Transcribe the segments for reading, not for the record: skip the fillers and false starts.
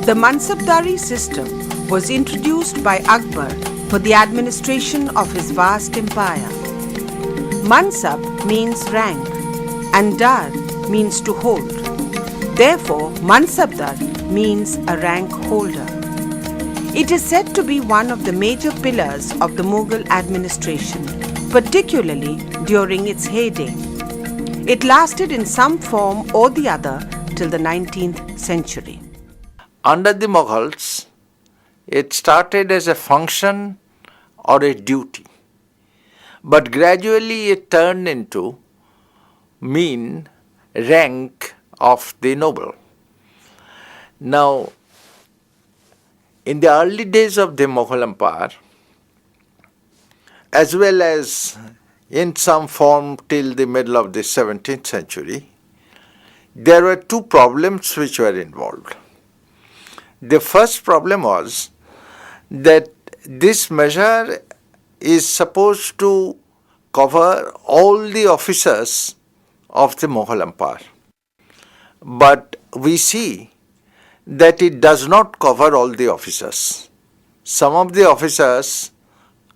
The Mansabdari system was introduced by Akbar for the administration of his vast empire. Mansab means rank and Dar means to hold. Therefore, Mansabdar means a rank holder. It is said to be one of the major pillars of the Mughal administration, particularly during its heyday. It lasted in some form or the other till the 19th century. Under the Mughals, it started as a function or a duty, but gradually it turned into mean rank of the noble. Now, in the early days of the Mughal Empire, as well as in some form till the middle of the 17th century, there were two problems which were involved. The first problem was that this measure is supposed to cover all the officers of the Mughal Empire. But we see that it does not cover all the officers. Some of the officers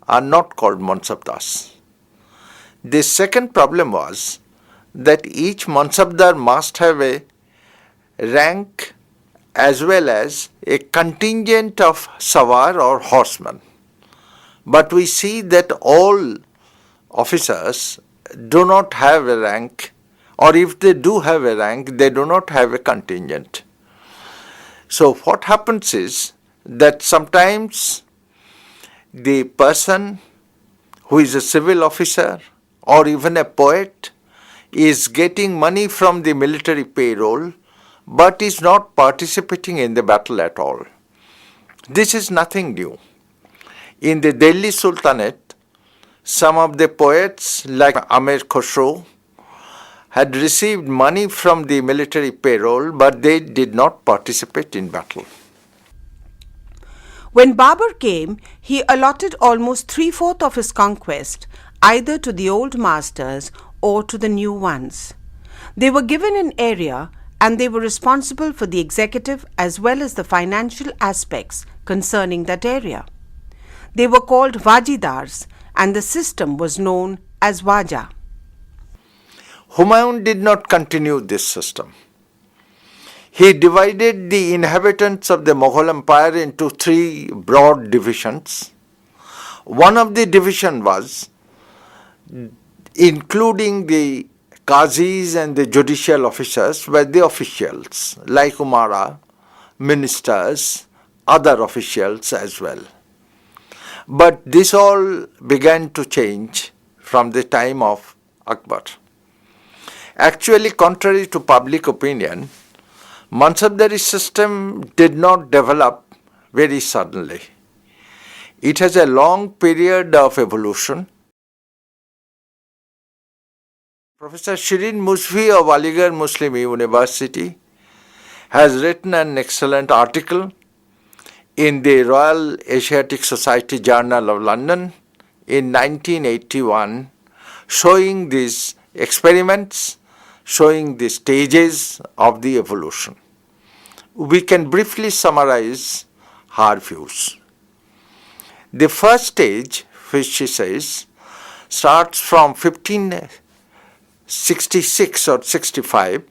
are not called Mansabdars. The second problem was that each Mansabdar must have a rank as well as a contingent of sawar or horsemen. But we see that all officers do not have a rank, or if they do have a rank, they do not have a contingent. So what happens is that sometimes the person who is a civil officer or even a poet is getting money from the military payroll but is not participating in the battle at all. This is nothing new. In the Delhi Sultanate, some of the poets like Amir Khosrow had received money from the military payroll, but they did not participate in battle. When Babur came, he allotted almost 3/4 of his conquest either to the old masters or to the new ones. They were given an area and they were responsible for the executive as well as the financial aspects concerning that area. They were called Wajidars and the system was known as Waja. Humayun did not continue this system. He divided the inhabitants of the Mughal Empire into three broad divisions. One of the division was including the Qazis and the judicial officers were the officials like Umara, ministers, other officials as well. But this all began to change from the time of Akbar. Actually, contrary to public opinion, Mansabdari system did not develop very suddenly. It has a long period of evolution. Professor Shirin Musvi of Aligarh Muslim University has written an excellent article in the Royal Asiatic Society Journal of London in 1981 showing these experiments, showing the stages of the evolution. We can briefly summarize her views. The first stage, which she says, starts from 1566 or 65,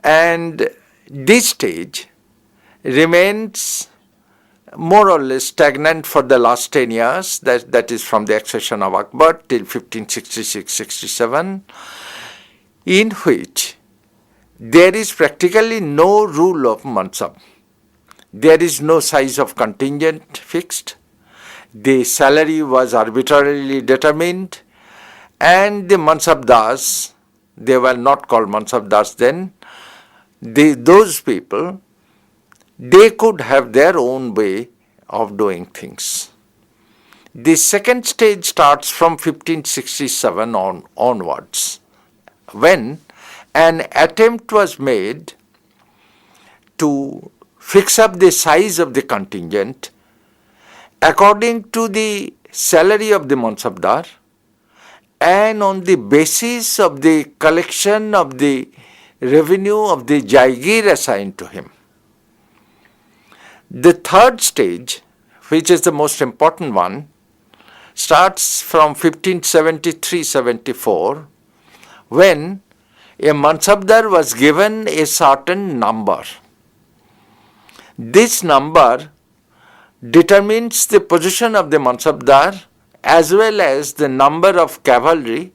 and this stage remains more or less stagnant for the last 10 years, that is from the accession of Akbar till 1566-67, in which there is practically no rule of Mansab. There is no size of contingent fixed. The salary was arbitrarily determined, and the Mansabdars, they were not called Mansabdars then, those people, they could have their own way of doing things. The second stage starts from 1567 onwards, when an attempt was made to fix up the size of the contingent according to the salary of the Mansabdar and on the basis of the collection of the revenue of the Jaigir assigned to him. The third stage, which is the most important one, starts from 1573-74 when a Mansabdar was given a certain number. This number determines the position of the Mansabdar as well as the number of cavalry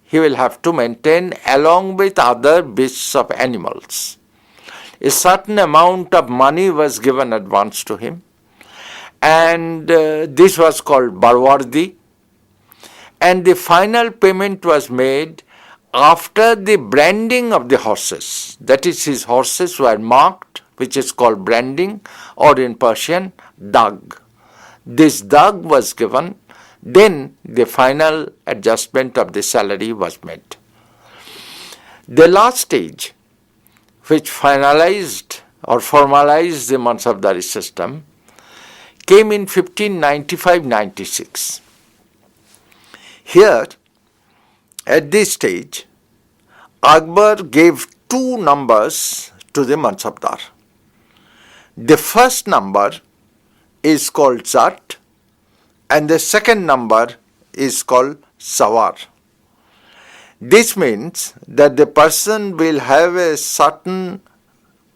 he will have to maintain along with other beasts of animals. A certain amount of money was given advance to him, and this was called Barwardi, and the final payment was made after the branding of the horses. That is, his horses were marked, which is called branding, or in Persian, dag. This dag was given, then the final adjustment of the salary was made. The last stage, which finalized or formalized the Mansabdari system, came in 1595-96. Here, at this stage, Akbar gave two numbers to the Mansabdar. The first number is called Zat and the second number is called Sawar. This means that the person will have a certain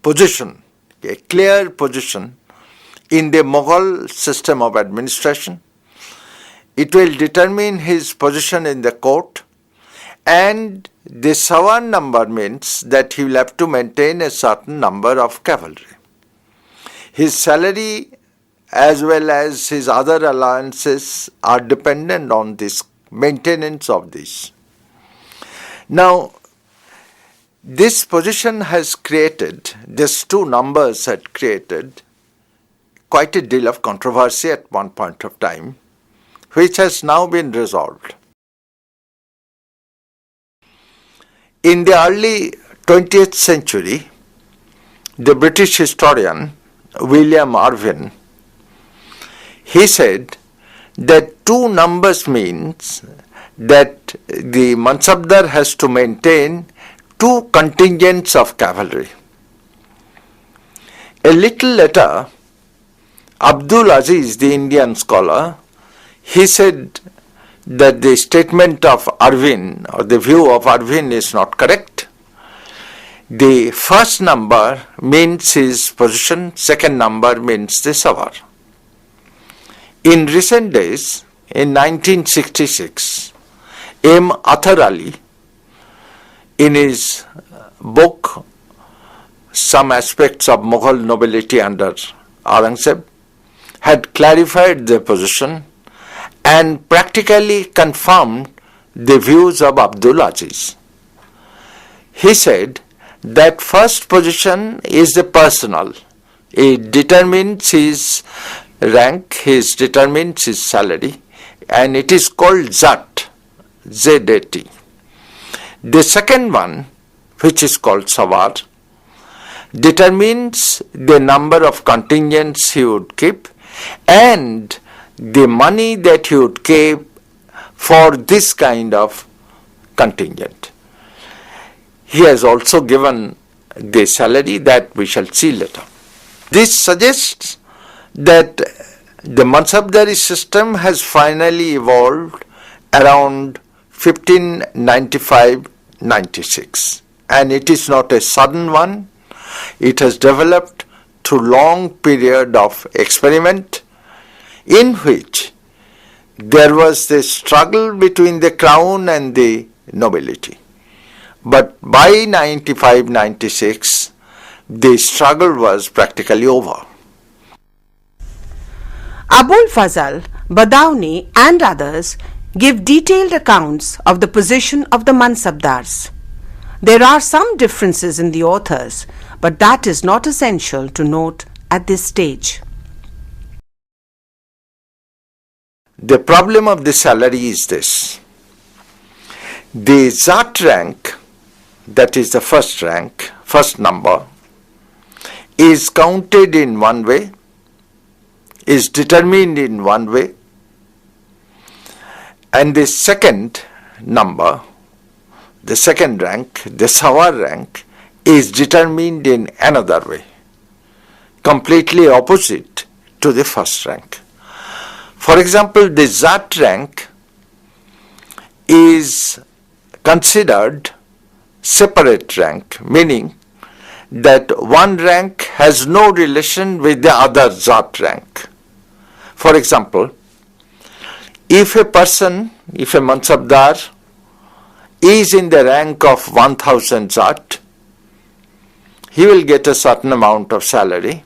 position, a clear position in the Mughal system of administration. It will determine his position in the court, and the Sawar number means that he will have to maintain a certain number of cavalry. His salary as well as his other allowances are dependent on this maintenance of this. Now, this position has created, these two numbers had created quite a deal of controversy at one point of time, which has now been resolved. In the early 20th century, the British historian William Irwin, he said that two numbers means that the Mansabdar has to maintain two contingents of cavalry. A little later, Abdul Aziz, the Indian scholar, he said that the statement of Irwin or the view of Irwin is not correct. The first number means his position, second number means the Sawar. In recent days, in 1966, M. Athar Ali, in his book Some Aspects of Mughal Nobility Under Aurangzeb, had clarified the position and practically confirmed the views of Abdul Aziz. He said that first position is the personal. It determines his rank, it determines his salary, and it is called Zat, Z-A-T. The second one, which is called Sawar, determines the number of contingents he would keep and the money that he would keep for this kind of contingent. He has also given the salary that we shall see later. This suggests that the Mansabdari system has finally evolved around 1595-96, and it is not a sudden one. It has developed through long period of experiment in which there was the struggle between the crown and the nobility. But by 95-96, the struggle was practically over. Abul Fazal, Badauni and others give detailed accounts of the position of the Mansabdars. There are some differences in the authors, but that is not essential to note at this stage. The problem of the salary is this. The Zat rank, that is the first rank, first number, is counted in one way, is determined in one way, and the second number, the second rank, the Sawar rank, is determined in another way. completely opposite to the first rank. For example, the Zat rank is considered separate rank, meaning that one rank has no relation with the other Zat rank. For example, if a Mansabdar is in the rank of 1000 Zat, he will get a certain amount of salary.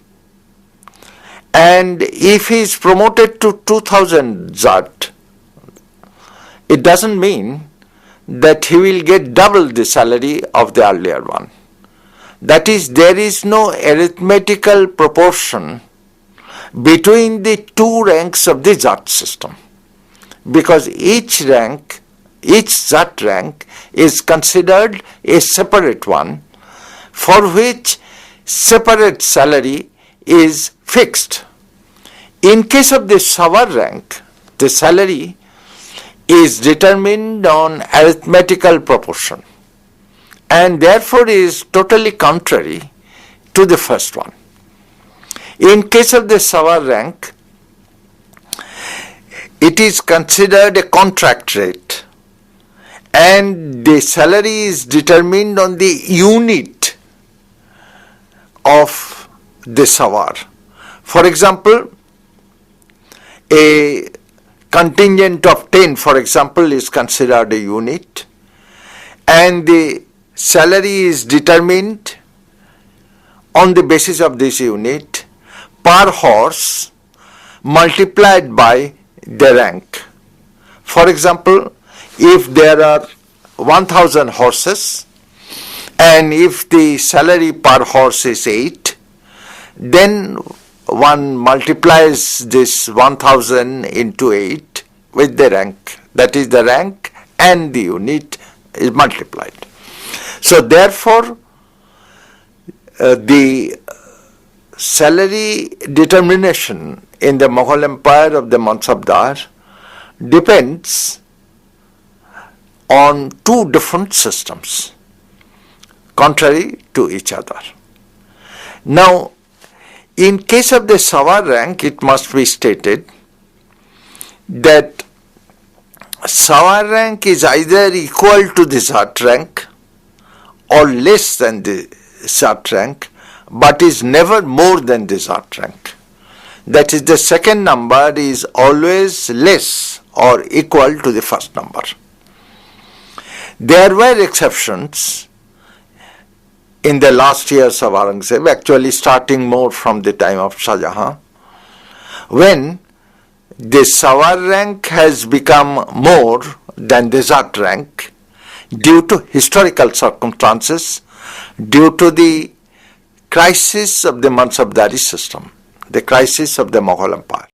And if he is promoted to 2000 Zat, it doesn't mean that he will get double the salary of the earlier one. That is, there is no arithmetical proportion between the two ranks of the Zat system, because each Zat rank is considered a separate one for which separate salary is fixed. In case of the Sawar rank, the salary is determined on arithmetical proportion and therefore is totally contrary to the first one. In case of the Sawar rank, it is considered a contract rate and the salary is determined on the unit of the Sawar. For example, a contingent of 10, for example, is considered a unit, and the salary is determined on the basis of this unit per horse multiplied by the rank. For example, if there are 1000 horses and if the salary per horse is 8, then one multiplies this 1000 into 8 with the rank. That is, the rank and the unit is multiplied. So therefore, the salary determination in the Mughal Empire of the Mansabdar depends on two different systems, contrary to each other. Now, in case of the Sawar rank, it must be stated that Sawar rank is either equal to the Zat rank or less than the Zat rank, but is never more than the Zat rank. That is, the second number is always less or equal to the first number. There were exceptions in the last years of Aurangzeb, actually starting more from the time of Shah Jahan, when the Sawar rank has become more than the Zat rank due to historical circumstances, due to the crisis of the Mansabdari system, the crisis of the Mughal Empire.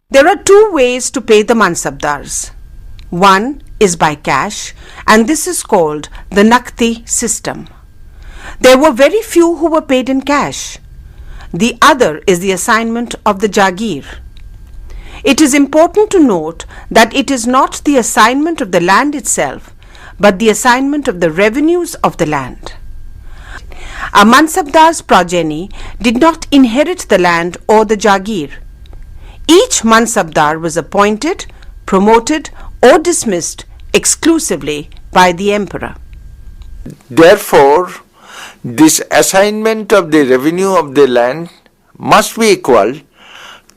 There are two ways to pay the Mansabdars. One is by cash, and this is called the Nakdi system. There were very few who were paid in cash. The other is the assignment of the Jagir. It is important to note that it is not the assignment of the land itself, but the assignment of the revenues of the land. A Mansabdar's progeny did not inherit the land or the Jagir. Each Mansabdar was appointed, promoted, or dismissed exclusively by the emperor. Therefore, this assignment of the revenue of the land must be equal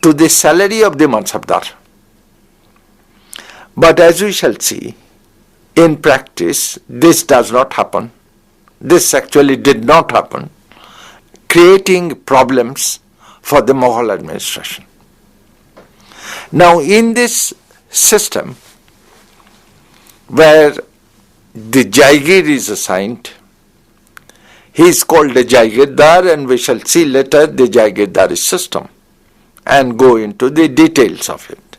to the salary of the Mansabdar. But as we shall see, in practice, this does not happen. This actually did not happen, creating problems for the Mughal administration. Now, in this system, where the Jaigir is assigned, he is called a Jaigirdar, and we shall see later the Jaigirdari system and go into the details of it.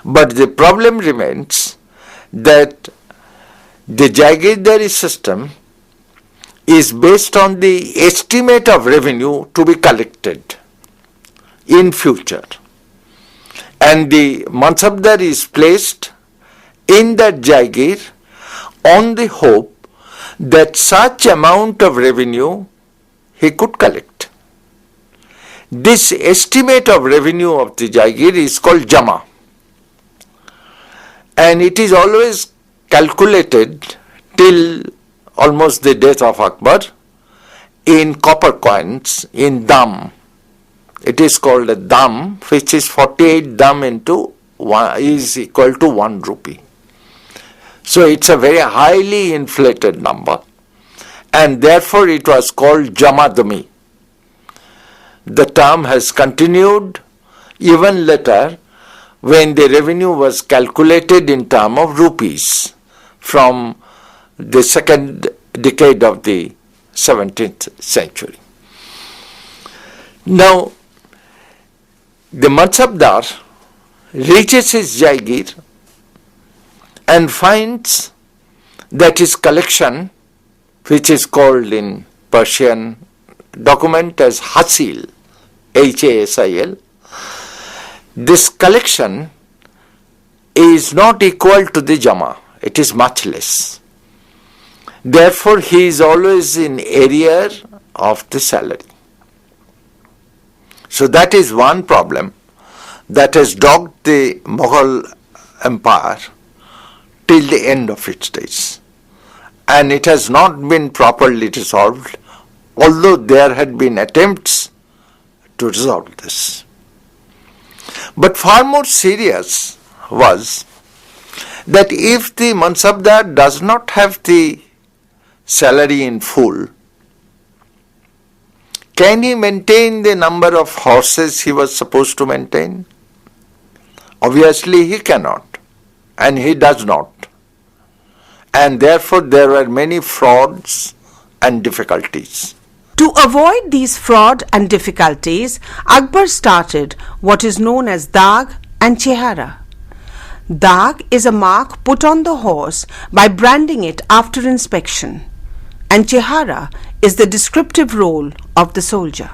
But the problem remains that the Jaigirdari system is based on the estimate of revenue to be collected in future, and the Mansabdar is placed in that Jaigir on the hope that such amount of revenue he could collect. This estimate of revenue of the Jaigir is called Jama, and it is always calculated till almost the death of Akbar in copper coins, in dam. It is called a dam, which is 48 dam into 1 is equal to 1 rupee. So it's a very highly inflated number, and therefore it was called Jamadami. The term has continued even later when the revenue was calculated in terms of rupees from the second decade of the 17th century. Now, the Mansabdar reaches his Jaigir and finds that his collection, which is called in Persian document as Hasil, Hasil, this collection is not equal to the Jama, it is much less. Therefore, he is always in arrear of the salary. So that is one problem that has dogged the Mughal Empire till the end of its days. And it has not been properly resolved, although there had been attempts to resolve this. But far more serious was that if the Mansabdar does not have the salary in full, can he maintain the number of horses he was supposed to maintain? Obviously he cannot, and he does not. And therefore there were many frauds and difficulties. To avoid these fraud and difficulties, Akbar started what is known as Dag and Chehara. Dag is a mark put on the horse by branding it after inspection, and Chehara is the descriptive role of the soldier.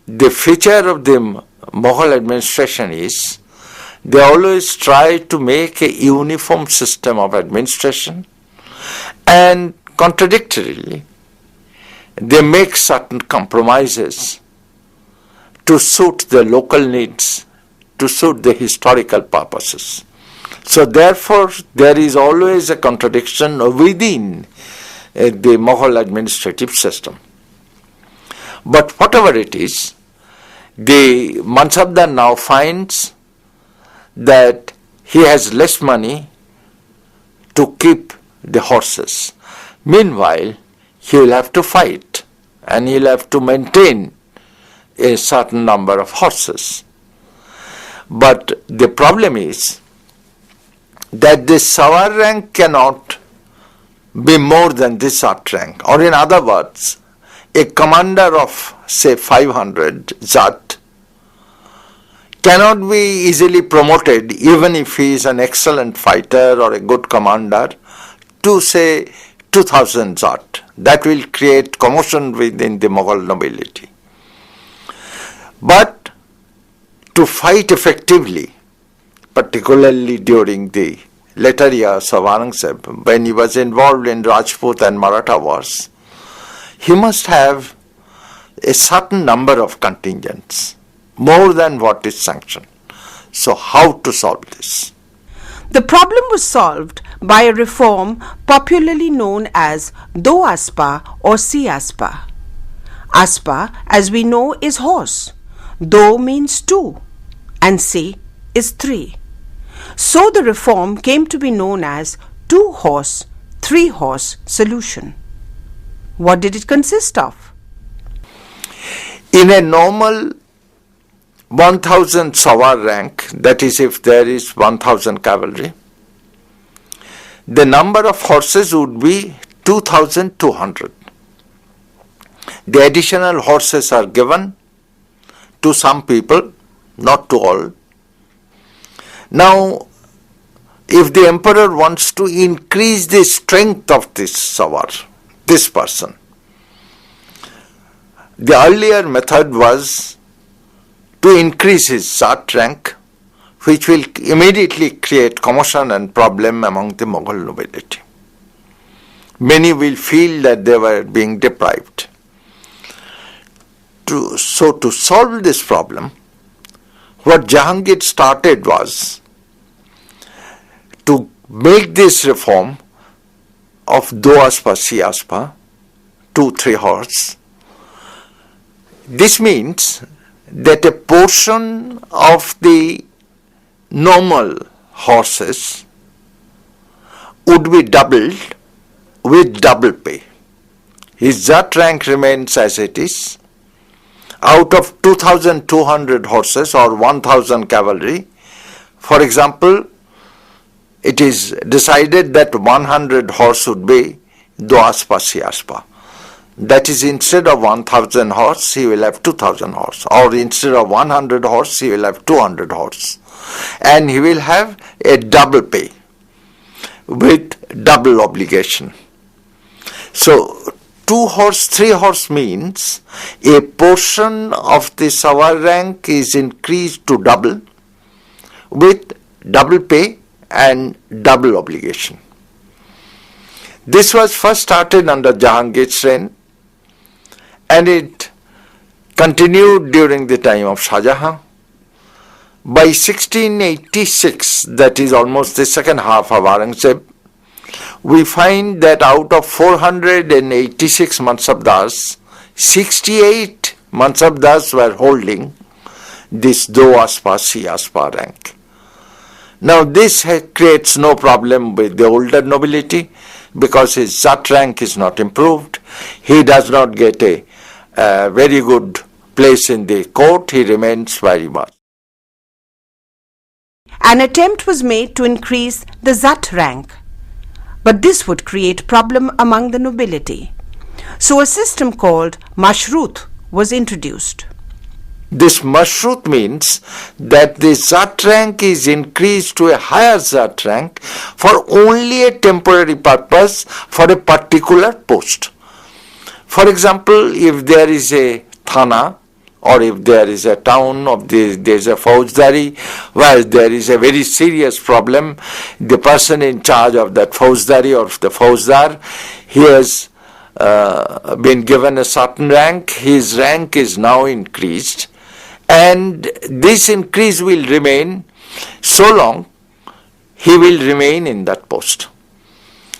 The feature of the Mughal administration is they always try to make a uniform system of administration, and contradictorily they make certain compromises to suit the local needs, to suit the historical purposes. So therefore there is always a contradiction within the Mughal administrative system. But whatever it is, the Mansabdar now finds that he has less money to keep the horses. Meanwhile, he will have to fight and he will have to maintain a certain number of horses. But the problem is that the Sawar rank cannot be more than the Zat rank. Or in other words, a commander of say 500 Zat cannot be easily promoted even if he is an excellent fighter or a good commander to say 2000 Zat. That will create commotion within the Mughal nobility. But to fight effectively, particularly during the later years of Aurangzeb, when he was involved in Rajput and Maratha wars, he must have a certain number of contingents, more than what is sanctioned. So how to solve this? The problem was solved by a reform popularly known as Do-aspa or Sih-aspa. Aspa, as we know, is horse. Do means 2 and Sih is 3. So the reform came to be known as 2-horse, 3-horse solution. What did it consist of? In a normal 1000 Sawar rank, that is if there is 1000 cavalry, the number of horses would be 2200. The additional horses are given to some people, not to all. Now, if the emperor wants to increase the strength of this Sawar, this person, the earlier method was to increase his Zat rank, which will immediately create commotion and problem among the Mughal nobility. many will feel that they were being deprived. To solve this problem, what Jahangir started was to make this reform of Do-aspa, Sih-aspa, 2-3 horse. This means that a portion of the normal horses would be doubled with double pay. His Jat rank remains as it is. Out of 2,200 horses or 1,000 cavalry, for example, it is decided that 100 horse would be Do-aspa, Sih-aspa. That is, instead of 1,000 horse, he will have 2,000 horse, or instead of 100 horse, he will have 200 horse, and he will have a double pay with double obligation. So 2 horse, 3 horse means a portion of the sawar rank is increased to double with double pay and double obligation. This was first started under Jahangir's reign, and it continued during the time of Shah Jahan. By 1686, that is almost the second half of Aurangzeb, we find that out of 486 Mansabdars, 68 Mansabdars were holding this Do-aspa, Sih-aspa rank. Now this creates no problem with the older nobility because his Jat rank is not improved. He does not get a very good place in the court. He remains very much. An attempt was made to increase the Jat rank, but this would create problem among the nobility. So a system called Mashrut was introduced. This Mashrut means that the Jat rank is increased to a higher Jat rank for only a temporary purpose for a particular post. For example, if there is a thana or if there is a town or there is a Faujdari where there is a very serious problem, the person in charge of that Faujdari or the Faujdar, he has been given a certain rank, his rank is now increased, and this increase will remain so long he will remain in that post.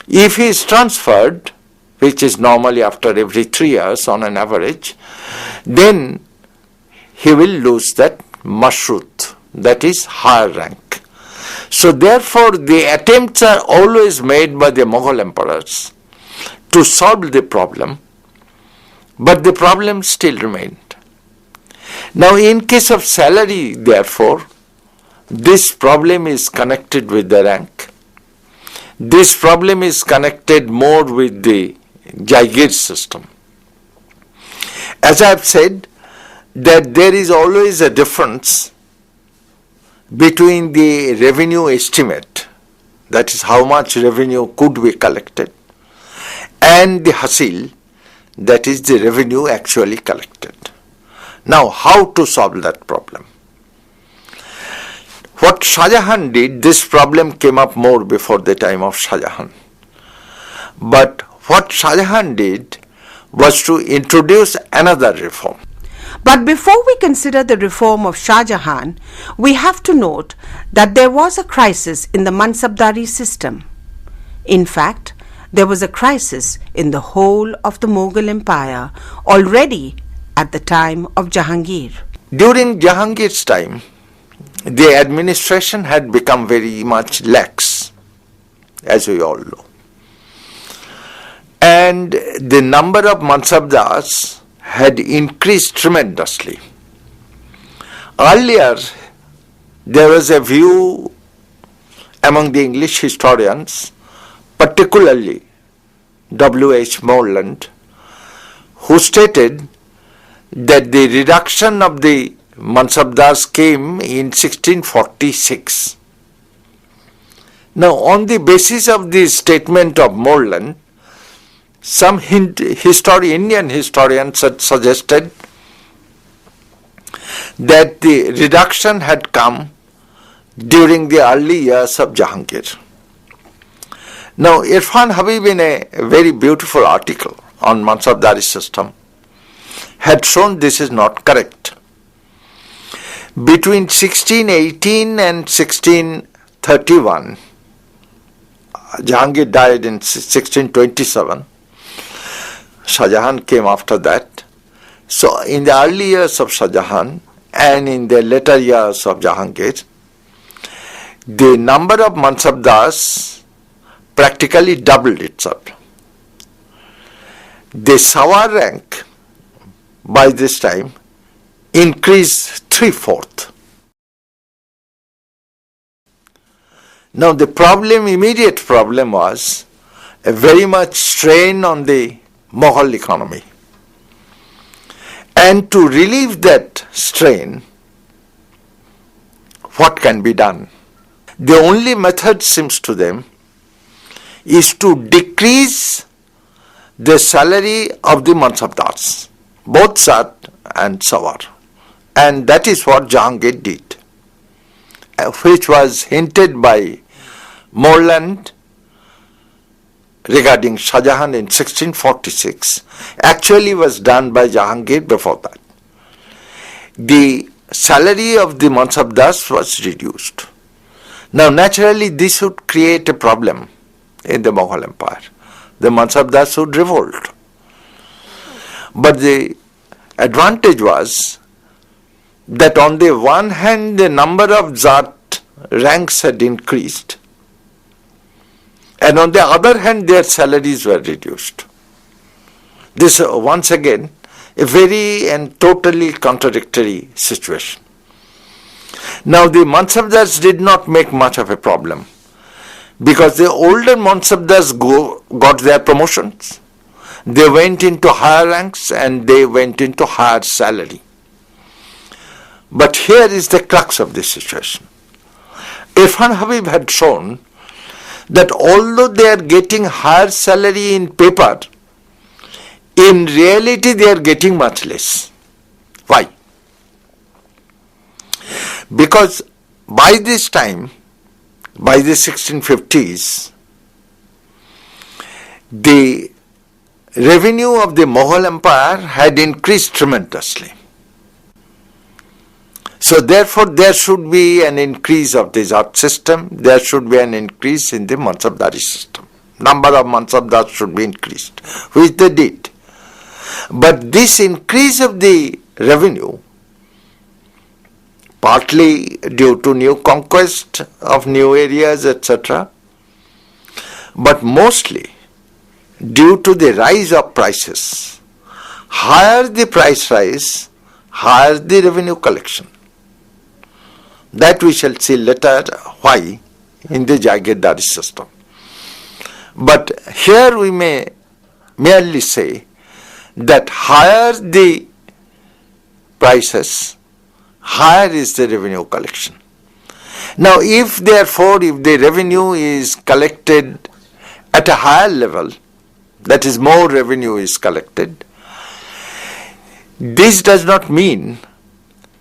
If he is transferred, which is normally after every 3 years on an average, then he will lose that Mashrut, that is higher rank. So therefore the attempts are always made by the Mughal emperors to solve the problem, but the problem still remained. Now in case of salary, therefore, this problem is connected with the rank. This problem is connected more with the Jaigir system. As I have said, that there is always a difference between the revenue estimate, that is how much revenue could be collected, and the hasil, that is the revenue actually collected. Now, how to solve that problem? What Shah Jahan did, this problem came up more before the time of Shah Jahan. But what Shah Jahan did was to introduce another reform. But before we consider the reform of Shah Jahan, we have to note that there was a crisis in the Mansabdari system. In fact, there was a crisis in the whole of the Mughal Empire already at the time of Jahangir. During Jahangir's time, the administration had become very much lax, as we all know. And the number of Mansabdars had increased tremendously. Earlier, there was a view among the English historians, particularly W.H. Morland, who stated that the reduction of the Mansabdars came in 1646. Now, on the basis of the statement of Morland, some Indian historians had suggested that the reduction had come during the early years of Jahangir. Now, Irfan Habib, in a very beautiful article on Mansabdari system, had shown this is not correct. Between 1618 and 1631, Jahangir died in 1627. Shah Jahan came after that. So, in the early years of Shah Jahan and in the later years of Jahangir, the number of Mansabdars practically doubled itself. The Sawar rank by this time increased 3/4. Now the immediate problem was a very much strain on the Mughal economy. And to relieve that strain, what can be done? The only method, seems to them, is to decrease the salary of the Mansabdars, both Zat and Sawar. And that is what Jahangir did, which was hinted by Morland regarding Shah Jahan in 1646, actually was done by Jahangir before that. The salary of the Mansabdars was reduced. Now naturally this would create a problem in the Mughal Empire. The Mansabdars would revolt. But the advantage was that on the one hand the number of Zat ranks had increased, and on the other hand their salaries were reduced. This once again a very and totally contradictory situation. Now the Mansabdars did not make much of a problem, because the older Mansabdars got their promotions, they went into higher ranks and they went into higher salary. But here is the crux of this situation. Irfan Habib had shown that although they are getting higher salary in paper, in reality they are getting much less. Why? Because by this time, by the 1650s, the revenue of the Mughal Empire had increased tremendously. So therefore there should be an increase of the Zat system, there should be an increase in the Mansabdari system. Number of Mansabdars should be increased, which they did. But this increase of the revenue, partly due to new conquest of new areas, etc., but mostly due to the rise of prices. Higher the price rise, higher the revenue collection. That we shall see later why in the Jagirdari system. But here we may merely say that higher the prices, higher is the revenue collection. Now if therefore if the revenue is collected at a higher level, that is more revenue is collected, this does not mean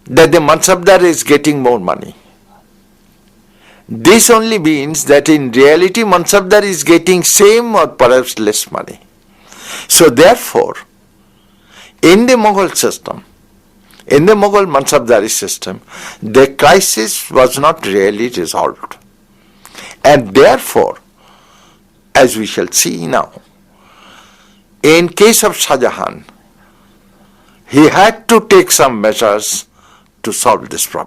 that the Mansabdar is getting more money. This only means that in reality Mansabdar is getting same or perhaps less money. So therefore, in the Mughal system, in the Mughal Mansabdari system, the crisis was not really resolved. And therefore, as we shall see now, in case of Shah Jahan, he had to take some measures to solve this problem.